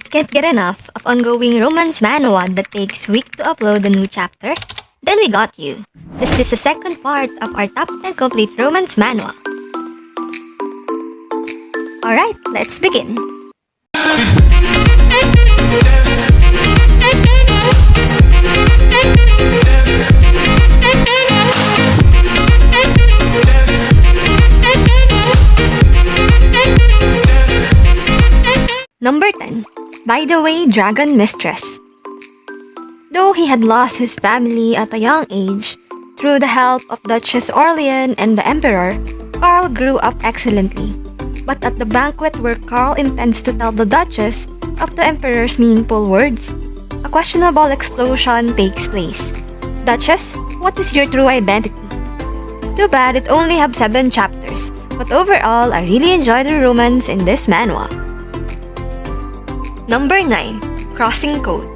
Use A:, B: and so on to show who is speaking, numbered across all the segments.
A: Can't get enough of ongoing romance manhwa that takes weeks to upload a new chapter? Then we got you. This is the second part of our top 10 complete romance manhwa. Alright, let's begin. Number 10. By the Way, Dragon Mistress. Though he had lost his family at a young age, through the help of Duchess Orlean and the Emperor, Carl grew up excellently. But at the banquet where Carl intends to tell the Duchess of the Emperor's meaningful words, a questionable explosion takes place. Duchess, what is your true identity? Too bad it only have 7 chapters, but overall, I really enjoyed the romance in this manhwa. Number 9. Crossing Code.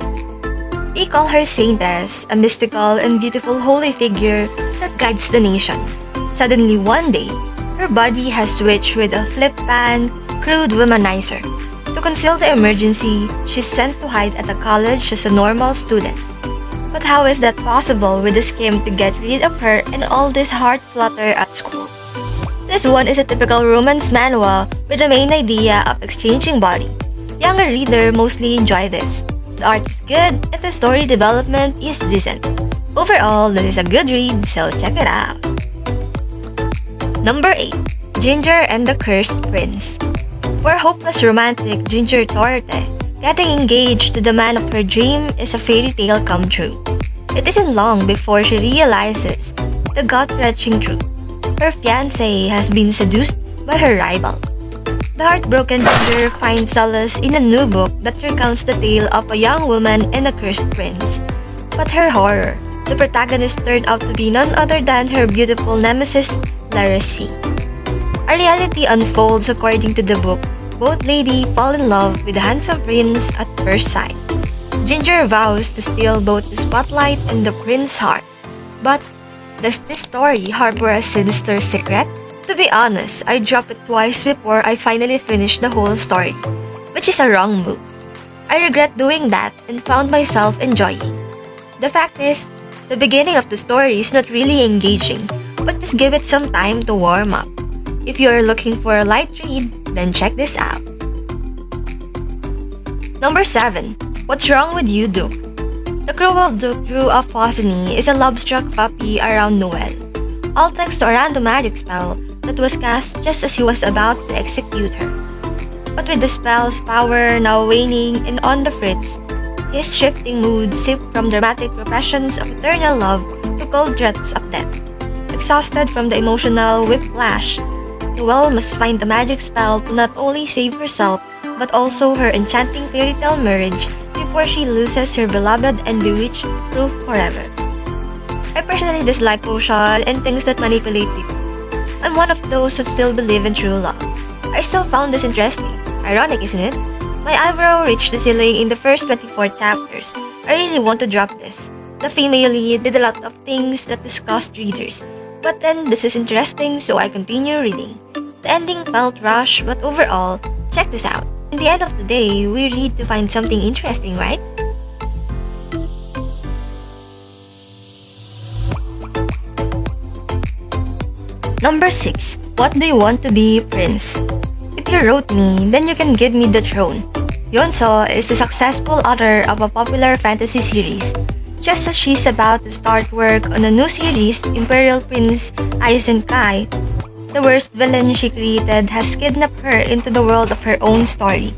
A: They call her Saintess, a mystical and beautiful holy figure that guides the nation. Suddenly one day, her body has switched with a flippant, crude womanizer. To conceal the emergency, she's sent to hide at a college as a normal student. But how is that possible with a scheme to get rid of her and all this heart flutter at school? This one is a typical romance manhwa with the main idea of exchanging body. Younger reader mostly enjoy this. The art is good and the story development is decent. Overall, this is a good read, so check it out. Number 8. Ginger and the Cursed Prince. For hopeless romantic Ginger Torte, getting engaged to the man of her dream is a fairy tale come true. It isn't long before she realizes the gut-wrenching truth. Her fiancé has been seduced by her rival. The heartbroken Ginger finds solace in a new book that recounts the tale of a young woman and a cursed prince. But her horror, the protagonist turned out to be none other than her beautiful nemesis, Larissy. A reality unfolds according to the book. Both ladies fall in love with the handsome prince at first sight. Ginger vows to steal both the spotlight and the prince's heart. But does this story harbor a sinister secret? To be honest, I dropped it twice before I finally finished the whole story, which is a wrong move. I regret doing that and found myself enjoying. The fact is, the beginning of the story is not really engaging, but just give it some time to warm up. If you are looking for a light read, then check this out. Number 7. What's Wrong with You, Duke? The cruel Duke Drew of Fosiny is a love-struck puppy around Noel. All thanks to a random magic spell that was cast just as he was about to execute her. But with the spell's power now waning and on the fritz, his shifting mood shift from dramatic professions of eternal love to cold threats of death. Exhausted from the emotional whiplash, Noelle must find the magic spell to not only save herself but also her enchanting fairy tale marriage before she loses her beloved and bewitched Proof forever. I personally dislike potion and things that manipulate people. I'm one of those who still believe in true love. I still found this interesting. Ironic, isn't it? My eyebrow reached the ceiling in the first 24 chapters. I really want to drop this. The female lead did a lot of things that disgust readers. But then this is interesting, so I continue reading. The ending felt rushed, but overall, check this out. In the end of the day, we read to find something interesting, right? Number 6. What Do You Want to Be, Prince? If you wrote me, then you can give me the throne. Yeonso is the successful author of a popular fantasy series. Just as she's about to start work on a new series, Imperial Prince Aizen Kai, the worst villain she created has kidnapped her into the world of her own story.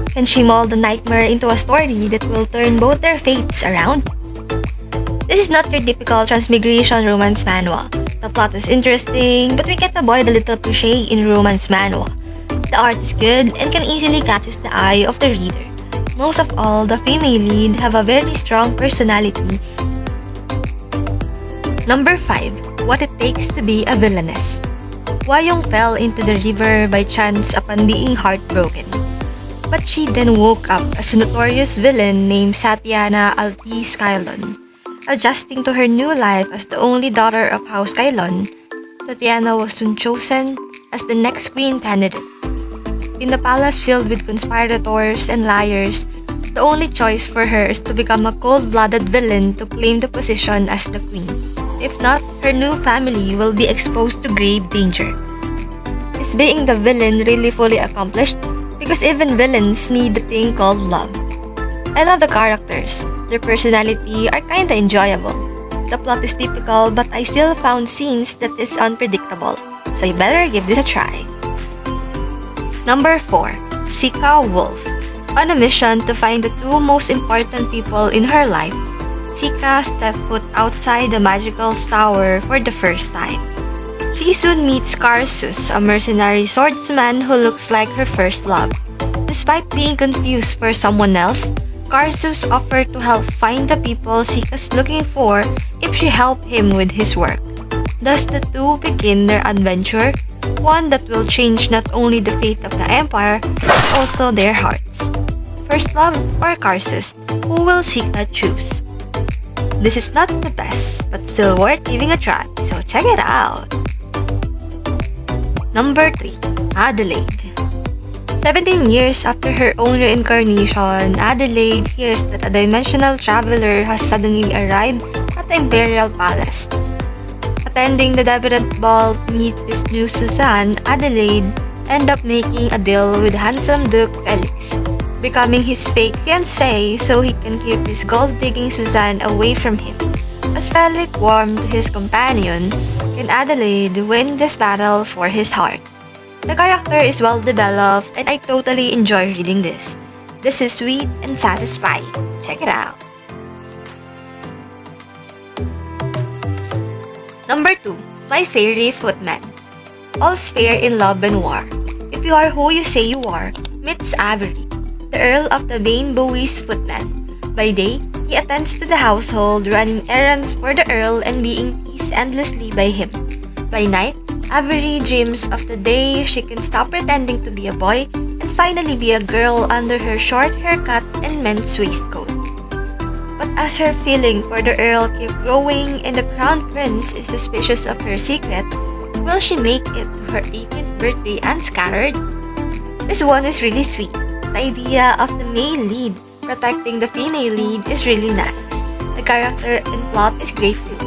A: Can she mold the nightmare into a story that will turn both their fates around? This is not your typical transmigration romance manhwa. The plot is interesting, but we can't avoid a little cliché in romance manhwa. The art is good and can easily catch the eye of the reader. Most of all, the female lead have a very strong personality. Number 5. What It Takes to Be a Villainess. Hwayong fell into the river by chance upon being heartbroken. But she then woke up as a notorious villain named Satyana Alti Skylon. Adjusting to her new life as the only daughter of House Skylon, Satyana was soon chosen as the next queen candidate. in a palace filled with conspirators and liars, the only choice for her is to become a cold-blooded villain to claim the position as the queen. If not, her new family will be exposed to grave danger. Is being the villain really fully accomplished? Because even villains need the thing called love. I love the characters. Their personality are kinda enjoyable. The plot is typical, but I still found scenes that is unpredictable. So you better give this a try. Number 4. Sica Wolf. On a mission to find the two most important people in her life, Sica stepped foot outside the magical tower for the first time. She soon meets Karsus, a mercenary swordsman who looks like her first love. Despite being confused for someone else, Karsus offered to help find the people Sica's looking for if she helped him with his work. Thus the two begin their adventure, one that will change not only the fate of the empire, but also their hearts. First love or Karsus, who will Sica choose? This is not the best, but still worth giving a try, so check it out! Number 3. Adelaide. 17 years after her own reincarnation, Adelaide hears that a dimensional traveler has suddenly arrived at the Imperial Palace. Attending the debutante ball to meet this new Suzanne, Adelaide ends up making a deal with handsome Duke Felix, becoming his fake fiancé so he can keep this gold-digging Suzanne away from him. As Felix warmed to his companion, can Adelaide win this battle for his heart? The character is well developed and I totally enjoy reading this. This is sweet and satisfying. Check it out. Number 2. My Fairy Footman. All's fair in love and war. If you are who you say you are, meets Avery, the Earl of the Vane Bowie's footman. By day, he attends to the household, running errands for the Earl and being teased endlessly by him. By night, Avery dreams of the day she can stop pretending to be a boy and finally be a girl under her short haircut and men's waistcoat. But as her feeling for the Earl keeps growing and the Crown Prince is suspicious of her secret, will she make it to her 18th birthday unscattered? This one is really sweet. The idea of the male lead protecting the female lead is really nice. The character and plot is great too.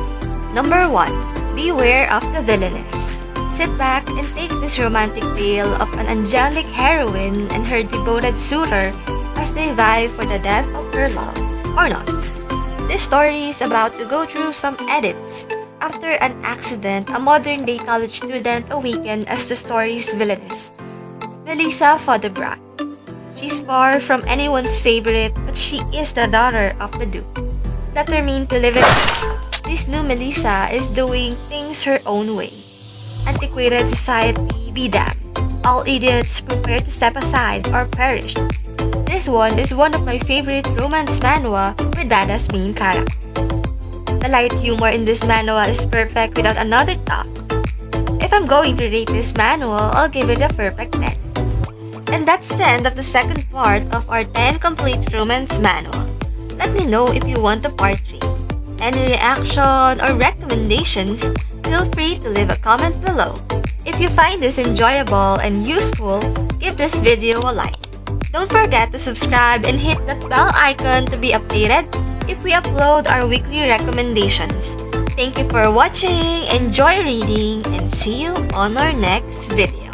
A: Number 1. Beware of the Villainess. Sit back and take this romantic tale of an angelic heroine and her devoted suitor as they vie for the depth of her love, or not. This story is about to go through some edits. After an accident, a modern-day college student awakens as the story's villainess, Melissa Fodebrat. She's far from anyone's favorite, but she is the daughter of the Duke. Determined to live it up, this new Melissa is doing things her own way. Antiquated society be damned. All idiots prepare to step aside or perish. This one is one of my favorite romance manhwa with badass main character. The light humor in this manhwa is perfect without another thought. If I'm going to rate this manhwa, I'll give it a perfect 10. And that's the end of the second part of our 10 complete romance manhwa. Let me know if you want a part 3. Any reaction or recommendations, feel free to leave a comment below. If you find this enjoyable and useful, give this video a like. Don't forget to subscribe and hit that bell icon to be updated if we upload our weekly recommendations. Thank you for watching, enjoy reading, and see you on our next video.